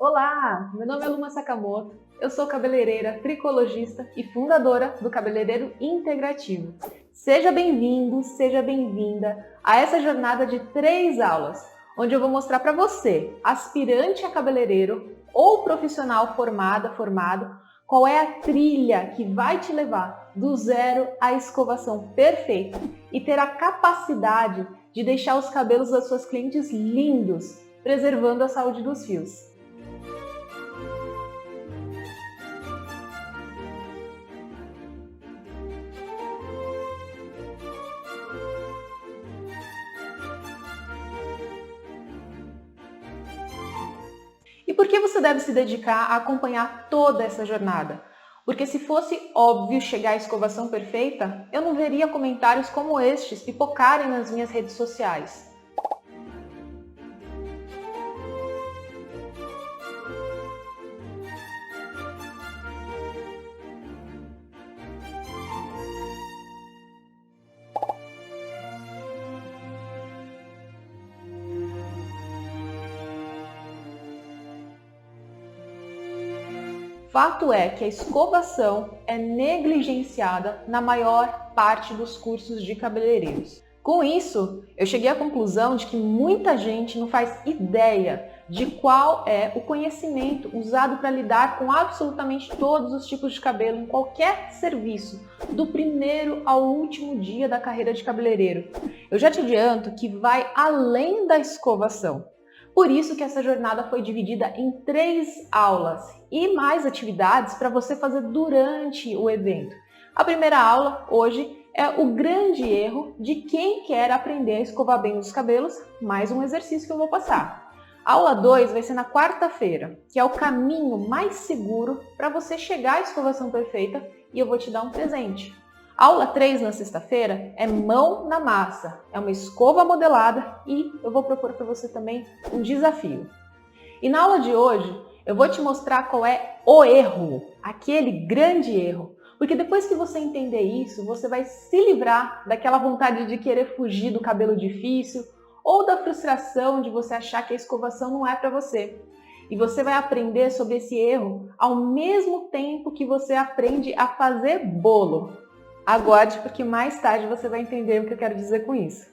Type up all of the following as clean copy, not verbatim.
Olá, meu nome é Luma Sakamoto, eu sou cabeleireira, tricologista e fundadora do Cabeleireiro Integrativo. Seja bem-vindo, seja bem-vinda a essa jornada de 3 aulas, onde eu vou mostrar para você, aspirante a cabeleireiro ou profissional formado, qual é a trilha que vai te levar do zero à escovação perfeita e ter a capacidade de deixar os cabelos das suas clientes lindos, preservando a saúde dos fios. E por que você deve se dedicar a acompanhar toda essa jornada? Porque se fosse óbvio chegar à escovação perfeita, eu não veria comentários como estes pipocarem nas minhas redes sociais. Fato é que a escovação é negligenciada na maior parte dos cursos de cabeleireiros. Com isso, eu cheguei à conclusão de que muita gente não faz ideia de qual é o conhecimento usado para lidar com absolutamente todos os tipos de cabelo em qualquer serviço, do primeiro ao último dia da carreira de cabeleireiro. Eu já te adianto que vai além da escovação. Por isso que essa jornada foi dividida em 3 aulas e mais atividades para você fazer durante o evento. A primeira aula, hoje, é o grande erro de quem quer aprender a escovar bem os cabelos, mais um exercício que eu vou passar. A aula 2 vai ser na quarta-feira, que é o caminho mais seguro para você chegar à escovação perfeita, e eu vou te dar um presente. A aula 3 na sexta-feira é mão na massa, é uma escova modelada e eu vou propor para você também um desafio. E na aula de hoje eu vou te mostrar qual é o erro, aquele grande erro, porque depois que você entender isso, você vai se livrar daquela vontade de querer fugir do cabelo difícil ou da frustração de você achar que a escovação não é para você. E você vai aprender sobre esse erro ao mesmo tempo que você aprende a fazer bolo. Aguarde, porque mais tarde você vai entender o que eu quero dizer com isso.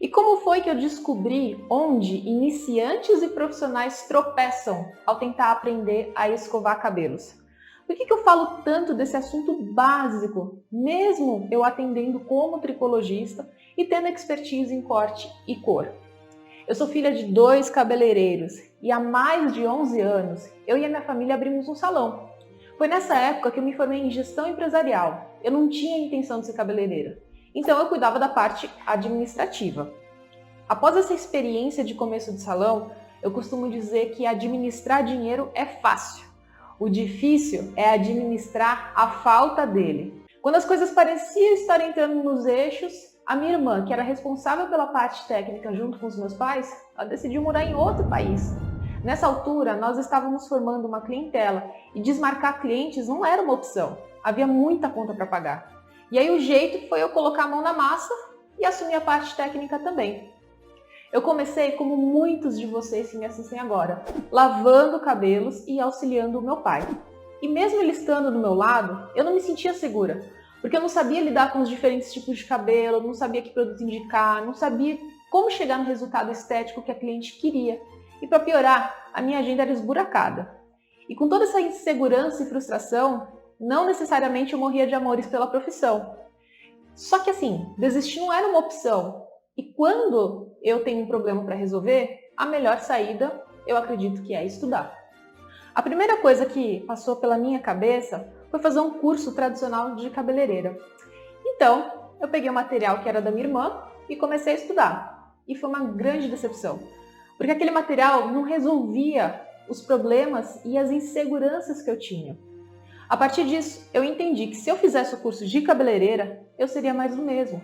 E como foi que eu descobri onde iniciantes e profissionais tropeçam ao tentar aprender a escovar cabelos? Por que eu falo tanto desse assunto básico, mesmo eu atendendo como tricologista e tendo expertise em corte e cor? Eu sou filha de 2 cabeleireiros e há mais de 11 anos eu e a minha família abrimos um salão. Foi nessa época que eu me formei em gestão empresarial. Eu não tinha intenção de ser cabeleireira, então eu cuidava da parte administrativa. Após essa experiência de começo de salão, eu costumo dizer que administrar dinheiro é fácil. O difícil é administrar a falta dele. Quando as coisas pareciam estar entrando nos eixos, a minha irmã, que era responsável pela parte técnica junto com os meus pais, ela decidiu morar em outro país. Nessa altura, nós estávamos formando uma clientela e desmarcar clientes não era uma opção. Havia muita conta para pagar. E aí o jeito foi eu colocar a mão na massa e assumir a parte técnica também. Eu comecei como muitos de vocês que me assistem agora, lavando cabelos e auxiliando o meu pai. E mesmo ele estando do meu lado, eu não me sentia segura, porque eu não sabia lidar com os diferentes tipos de cabelo, não sabia que produto indicar, não sabia como chegar no resultado estético que a cliente queria. E para piorar, a minha agenda era esburacada. E com toda essa insegurança e frustração, não necessariamente eu morria de amores pela profissão. Só que assim, desistir não era uma opção. E quando eu tenho um problema para resolver, a melhor saída, eu acredito que é estudar. A primeira coisa que passou pela minha cabeça foi fazer um curso tradicional de cabeleireira. Então, eu peguei o material que era da minha irmã e comecei a estudar. E foi uma grande decepção. Porque aquele material não resolvia os problemas e as inseguranças que eu tinha. A partir disso, eu entendi que se eu fizesse o curso de cabeleireira, eu seria mais do mesmo.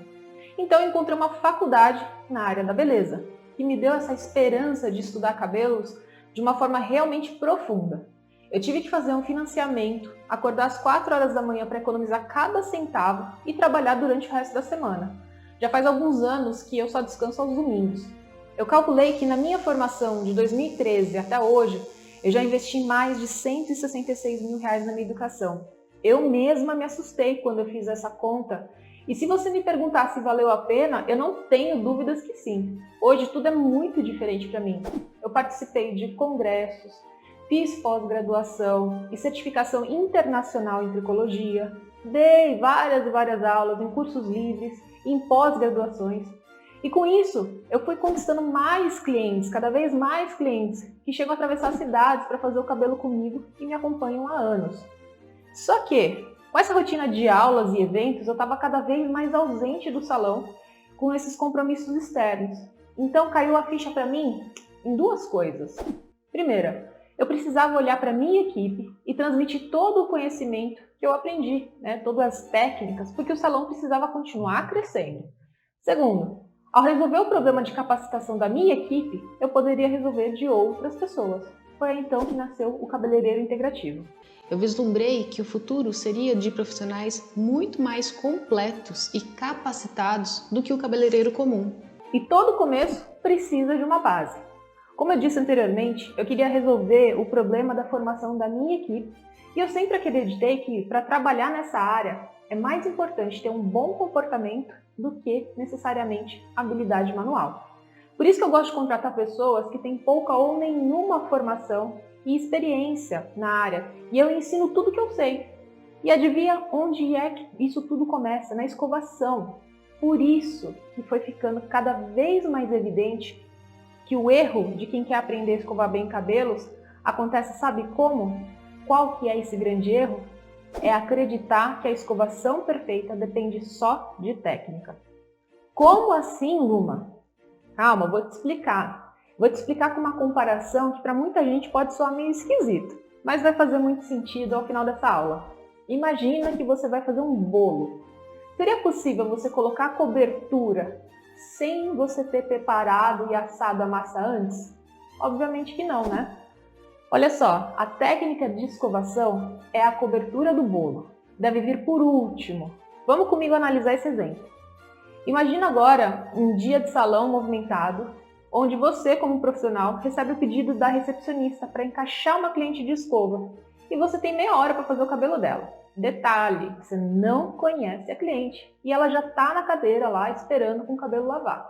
Então eu encontrei uma faculdade na área da beleza, que me deu essa esperança de estudar cabelos de uma forma realmente profunda. Eu tive que fazer um financiamento, acordar às 4 horas da manhã para economizar cada centavo e trabalhar durante o resto da semana. Já faz alguns anos que eu só descanso aos domingos. Eu calculei que na minha formação de 2013 até hoje, Eu já investi mais de 166 mil reais na minha educação. Eu mesma me assustei quando eu fiz essa conta. E se você me perguntar se valeu a pena, eu não tenho dúvidas que sim. Hoje tudo é muito diferente para mim. Eu participei de congressos, fiz pós-graduação e certificação internacional em tricologia, dei várias e várias aulas em cursos livres, em pós-graduações. E com isso, eu fui conquistando mais clientes, cada vez mais clientes, que chegam a atravessar cidades para fazer o cabelo comigo e me acompanham há anos. Só que, com essa rotina de aulas e eventos, eu estava cada vez mais ausente do salão com esses compromissos externos. Então caiu a ficha para mim em duas coisas. Primeira, eu precisava olhar para a minha equipe e transmitir todo o conhecimento que eu aprendi, todas as técnicas, porque o salão precisava continuar crescendo. Segundo, ao resolver o problema de capacitação da minha equipe, eu poderia resolver de outras pessoas. Foi aí então que nasceu o Cabeleireiro Integrativo. Eu vislumbrei que o futuro seria de profissionais muito mais completos e capacitados do que o cabeleireiro comum. E todo começo precisa de uma base. Como eu disse anteriormente, eu queria resolver o problema da formação da minha equipe e eu sempre acreditei que para trabalhar nessa área é mais importante ter um bom comportamento do que necessariamente habilidade manual. Por isso que eu gosto de contratar pessoas que têm pouca ou nenhuma formação e experiência na área e eu ensino tudo que eu sei. E adivinha onde é que isso tudo começa? Na escovação. Por isso que foi ficando cada vez mais evidente que o erro de quem quer aprender a escovar bem cabelos acontece, sabe como? Qual que é esse grande erro? É acreditar que a escovação perfeita depende só de técnica. Como assim, Luma? Calma, vou te explicar. Vou te explicar com uma comparação que para muita gente pode soar meio esquisito, mas vai fazer muito sentido ao final dessa aula. Imagina que você vai fazer um bolo. Seria possível você colocar a cobertura sem você ter preparado e assado a massa antes? Obviamente que não, né? Olha só, a técnica de escovação é a cobertura do bolo. Deve vir por último. Vamos comigo analisar esse exemplo. Imagina agora um dia de salão movimentado, onde você, como profissional, recebe o pedido da recepcionista para encaixar uma cliente de escova e você tem meia hora para fazer o cabelo dela. Detalhe, você não conhece a cliente e ela já está na cadeira lá esperando com o cabelo lavado.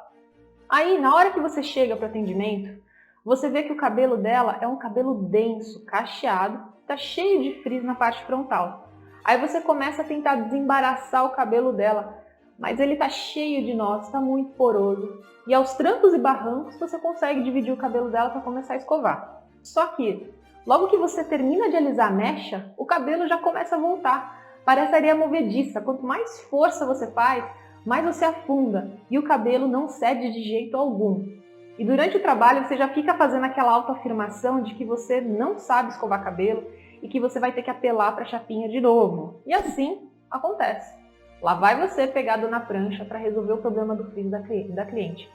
Aí, na hora que você chega para o atendimento, você vê que o cabelo dela é um cabelo denso, cacheado, está cheio de frizz na parte frontal. Aí você começa a tentar desembaraçar o cabelo dela, mas ele está cheio de nós, está muito poroso. E aos trancos e barrancos você consegue dividir o cabelo dela para começar a escovar. Só que, logo que você termina de alisar a mecha, o cabelo já começa a voltar. Parece areia movediça, quanto mais força você faz, mais você afunda e o cabelo não cede de jeito algum. E durante o trabalho você já fica fazendo aquela autoafirmação de que você não sabe escovar cabelo e que você vai ter que apelar para a chapinha de novo. E assim acontece. Lá vai você pegado na prancha para resolver o problema do frizz da cliente.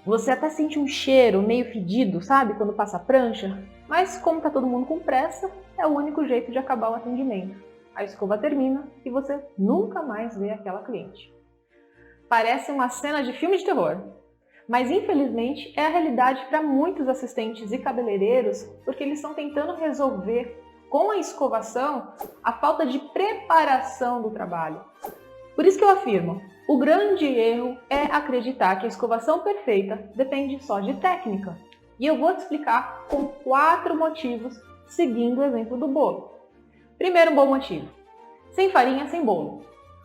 Você até sente um cheiro meio fedido, sabe, quando passa a prancha? Mas como está todo mundo com pressa, é o único jeito de acabar o atendimento. A escova termina e você nunca mais vê aquela cliente. Parece uma cena de filme de terror. Mas infelizmente é a realidade para muitos assistentes e cabeleireiros, porque eles estão tentando resolver com a escovação a falta de preparação do trabalho. Por isso que eu afirmo, o grande erro é acreditar que a escovação perfeita depende só de técnica. E eu vou te explicar com 4 motivos, seguindo o exemplo do bolo. Primeiro bom motivo, sem farinha, sem bolo.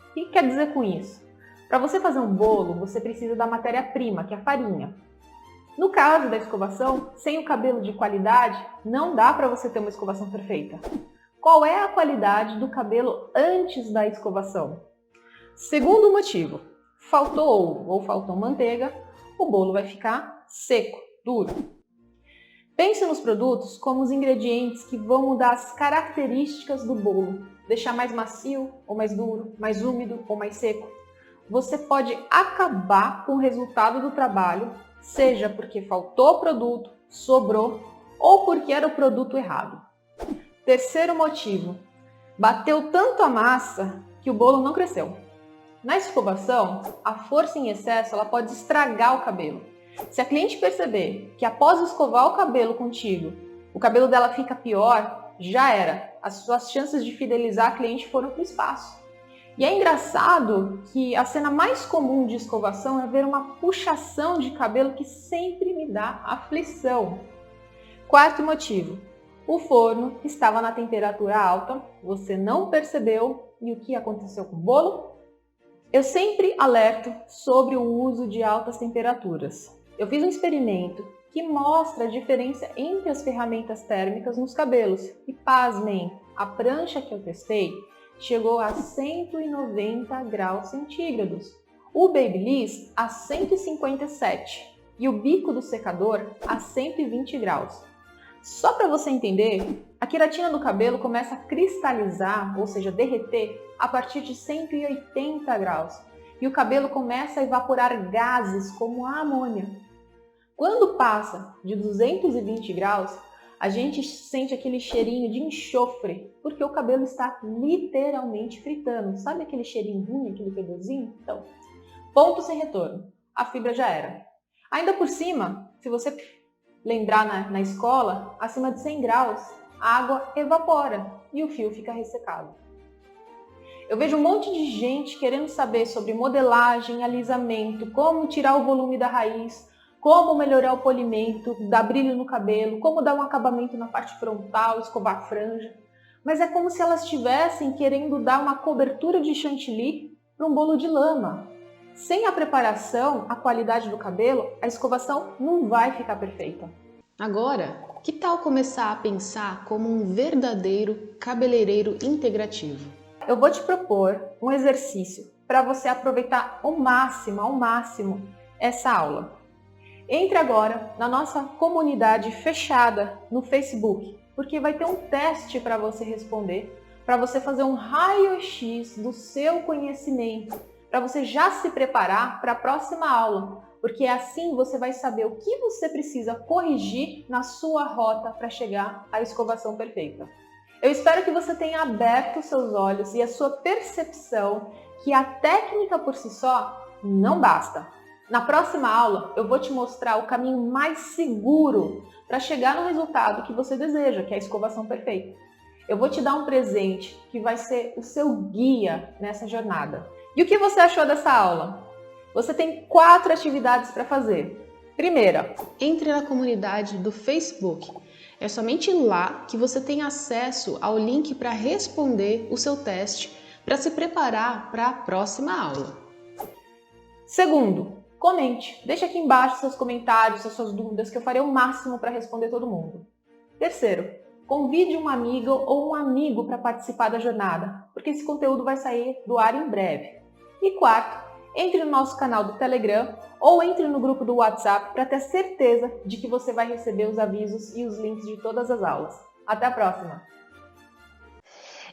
O que quer dizer com isso? Para você fazer um bolo, você precisa da matéria-prima, que é a farinha. No caso da escovação, sem o cabelo de qualidade, não dá para você ter uma escovação perfeita. Qual é a qualidade do cabelo antes da escovação? Segundo motivo, faltou ovo ou faltou manteiga, o bolo vai ficar seco, duro. Pense nos produtos como os ingredientes que vão mudar as características do bolo, deixar mais macio ou mais duro, mais úmido ou mais seco. Você pode acabar com o resultado do trabalho, seja porque faltou produto, sobrou ou porque era o produto errado. Terceiro motivo, bateu tanto a massa que o bolo não cresceu. Na escovação, a força em excesso ela pode estragar o cabelo. Se a cliente perceber que após escovar o cabelo contigo, o cabelo dela fica pior, já era. As suas chances de fidelizar a cliente foram para o espaço. E é engraçado que a cena mais comum de escovação é ver uma puxação de cabelo que sempre me dá aflição. Quarto motivo. O forno estava na temperatura alta, você não percebeu, e o que aconteceu com o bolo? Eu sempre alerto sobre o uso de altas temperaturas. Eu fiz um experimento que mostra a diferença entre as ferramentas térmicas nos cabelos. E pasmem, a prancha que eu testei chegou a 190 graus centígrados, o Babyliss a 157 e o bico do secador a 120 graus. Só para você entender, a queratina do cabelo começa a cristalizar, ou seja, derreter, a partir de 180 graus. E o cabelo começa a evaporar gases como a amônia. Quando passa de 220 graus, a gente sente aquele cheirinho de enxofre, porque o cabelo está literalmente fritando. Sabe aquele cheirinho ruim, aquele pedozinho? Então, ponto sem retorno. A fibra já era. Ainda por cima, se você lembrar na escola, acima de 100 graus, a água evapora e o fio fica ressecado. Eu vejo um monte de gente querendo saber sobre modelagem, alisamento, como tirar o volume da raiz, como melhorar o polimento, dar brilho no cabelo, como dar um acabamento na parte frontal, escovar a franja. Mas é como se elas estivessem querendo dar uma cobertura de chantilly para um bolo de lama. Sem a preparação, a qualidade do cabelo, a escovação não vai ficar perfeita. Agora, que tal começar a pensar como um verdadeiro cabeleireiro integrativo? Eu vou te propor um exercício para você aproveitar ao máximo essa aula. Entre agora na nossa comunidade fechada no Facebook, porque vai ter um teste para você responder, para você fazer um raio-x do seu conhecimento, para você já se preparar para a próxima aula, porque assim você vai saber o que você precisa corrigir na sua rota para chegar à escovação perfeita. Eu espero que você tenha aberto seus olhos e a sua percepção que a técnica por si só não basta. Na próxima aula, eu vou te mostrar o caminho mais seguro para chegar no resultado que você deseja, que é a escovação perfeita. Eu vou te dar um presente que vai ser o seu guia nessa jornada. E o que você achou dessa aula? Você tem 4 atividades para fazer. Primeira, entre na comunidade do Facebook. É somente lá que você tem acesso ao link para responder o seu teste para se preparar para a próxima aula. Segundo, comente. Deixa aqui embaixo seus comentários, as suas dúvidas, que eu farei o máximo para responder todo mundo. Terceiro, convide uma amiga ou um amigo para participar da jornada, porque esse conteúdo vai sair do ar em breve. E quarto, entre no nosso canal do Telegram ou entre no grupo do WhatsApp para ter certeza de que você vai receber os avisos e os links de todas as aulas. Até a próxima!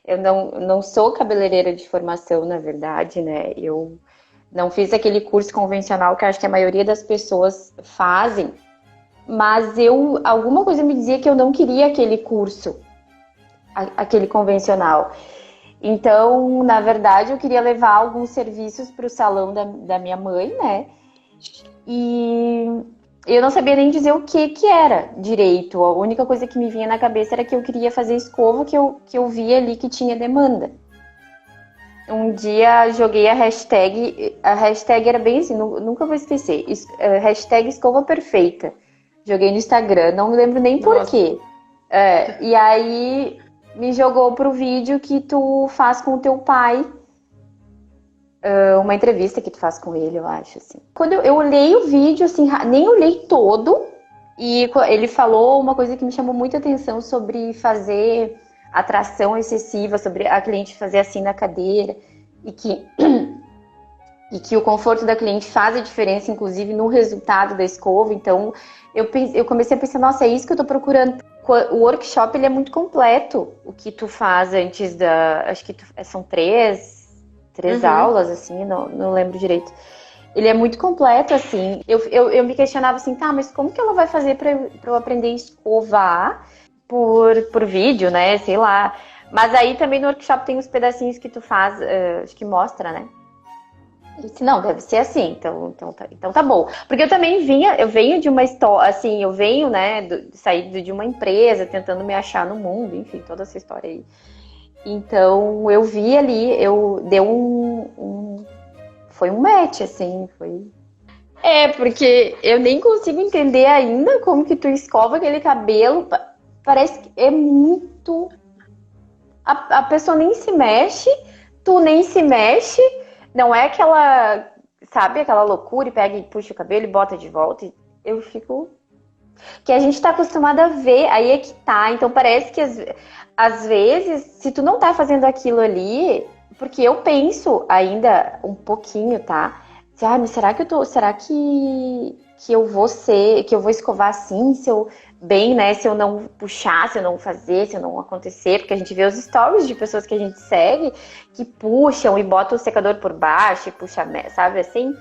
Eu não sou cabeleireira de formação, na verdade, né? Eu não fiz aquele curso convencional que acho que a maioria das pessoas fazem, mas alguma coisa me dizia que eu não queria aquele curso, aquele convencional. Então, na verdade, eu queria levar alguns serviços para o salão da minha mãe, né? E eu não sabia nem dizer o que era direito. A única coisa que me vinha na cabeça era que eu queria fazer escova, que eu via ali que tinha demanda. Um dia joguei a hashtag era bem assim, nunca vou esquecer, hashtag escova perfeita. Joguei no Instagram, não me lembro nem por quê. E aí me jogou pro vídeo que tu faz com o teu pai, uma entrevista que tu faz com ele, eu acho, assim. Quando eu olhei o vídeo, assim, nem olhei todo, e ele falou uma coisa que me chamou muita atenção sobre fazer atração excessiva, sobre a cliente fazer assim na cadeira, e que o conforto da cliente faz a diferença, inclusive, no resultado da escova. Então, eu comecei a pensar, nossa, é isso que eu tô procurando. O workshop, ele é muito completo, o que tu faz antes acho que são três aulas, assim, não lembro direito. Ele é muito completo, assim. Eu me questionava assim, tá, mas como que ela vai fazer pra eu aprender a escovar por vídeo, né, sei lá. Mas aí também no workshop tem os pedacinhos que tu faz, acho que mostra, né? Eu disse, não, deve ser assim, então tá bom. Porque eu venho de uma história, assim, eu venho, né, sair de uma empresa, tentando me achar no mundo, enfim, toda essa história aí. Então, eu vi ali, deu foi um match, assim, foi... É, porque eu nem consigo entender ainda como que tu escova aquele cabelo, parece que é muito... A pessoa nem se mexe, tu nem se mexe, não é aquela, sabe, aquela loucura e pega e puxa o cabelo e bota de volta. Eu fico... Que a gente tá acostumado a ver, aí é que tá. Então parece que às vezes, se tu não tá fazendo aquilo ali, porque eu penso ainda um pouquinho, tá? Mas será que eu vou que eu vou escovar assim, se eu bem, né, se eu não puxar, se eu não fazer, se eu não acontecer, porque a gente vê os stories de pessoas que a gente segue que puxam e botam o secador por baixo e puxa, sabe assim?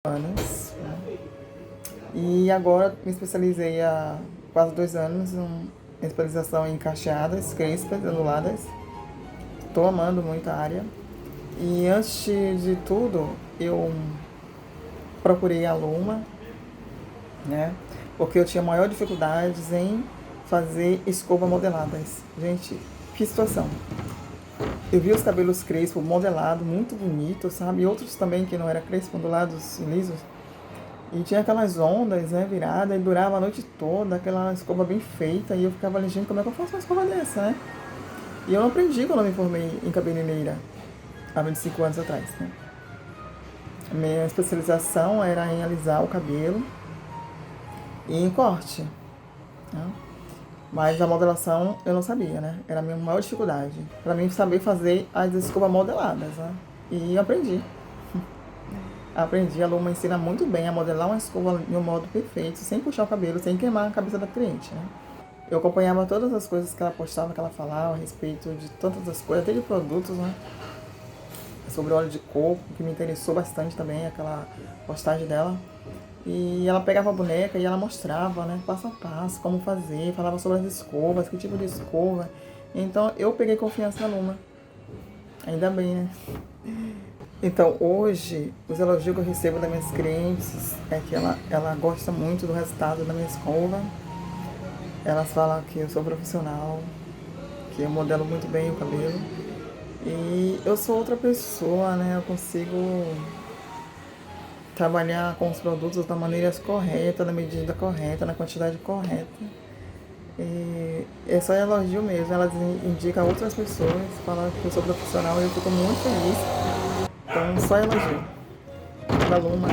Anos, né? E agora me especializei há quase 2 anos em especialização em cacheadas, crespas, onduladas. Estou amando muito a área. E antes de tudo, eu procurei a Luma, né? Porque eu tinha maior dificuldades em fazer escova modeladas. Gente, que situação. Eu vi os cabelos crespos modelados, muito bonitos, sabe? E outros também que não eram crespos, ondulados e lisos. E tinha aquelas ondas, né, viradas, e durava a noite toda, aquela escova bem feita. E eu ficava ali, gente, como é que eu faço uma escova dessa, né? E eu não aprendi quando eu me formei em cabeleireira, há 25 anos atrás, né? A minha especialização era em alisar o cabelo e em corte, né? Mas a modelação eu não sabia, né? Era a minha maior dificuldade. Para mim saber fazer as escovas modeladas, né? E eu aprendi. Aprendi, a Luma ensina muito bem a modelar uma escova de um modo perfeito, sem puxar o cabelo, sem queimar a cabeça da cliente, né? Eu acompanhava todas as coisas que ela postava, que ela falava a respeito de tantas as coisas, até de produtos, né? Sobre óleo de coco, que me interessou bastante também, aquela postagem dela. E ela pegava a boneca e ela mostrava, né, passo a passo, como fazer, falava sobre as escovas, que tipo de escova. Então eu peguei confiança na Luma. Ainda bem, né? Então hoje, os elogios que eu recebo das minhas clientes é que ela gosta muito do resultado da minha escova. Elas falam que eu sou profissional, que eu modelo muito bem o cabelo. E eu sou outra pessoa, né? Eu consigo trabalhar com os produtos da maneira correta, na medida correta, na quantidade correta. E é só elogio mesmo. Elas indicam a outras pessoas, falam que eu sou profissional e eu fico muito feliz. Então, só elogio. Da Luma.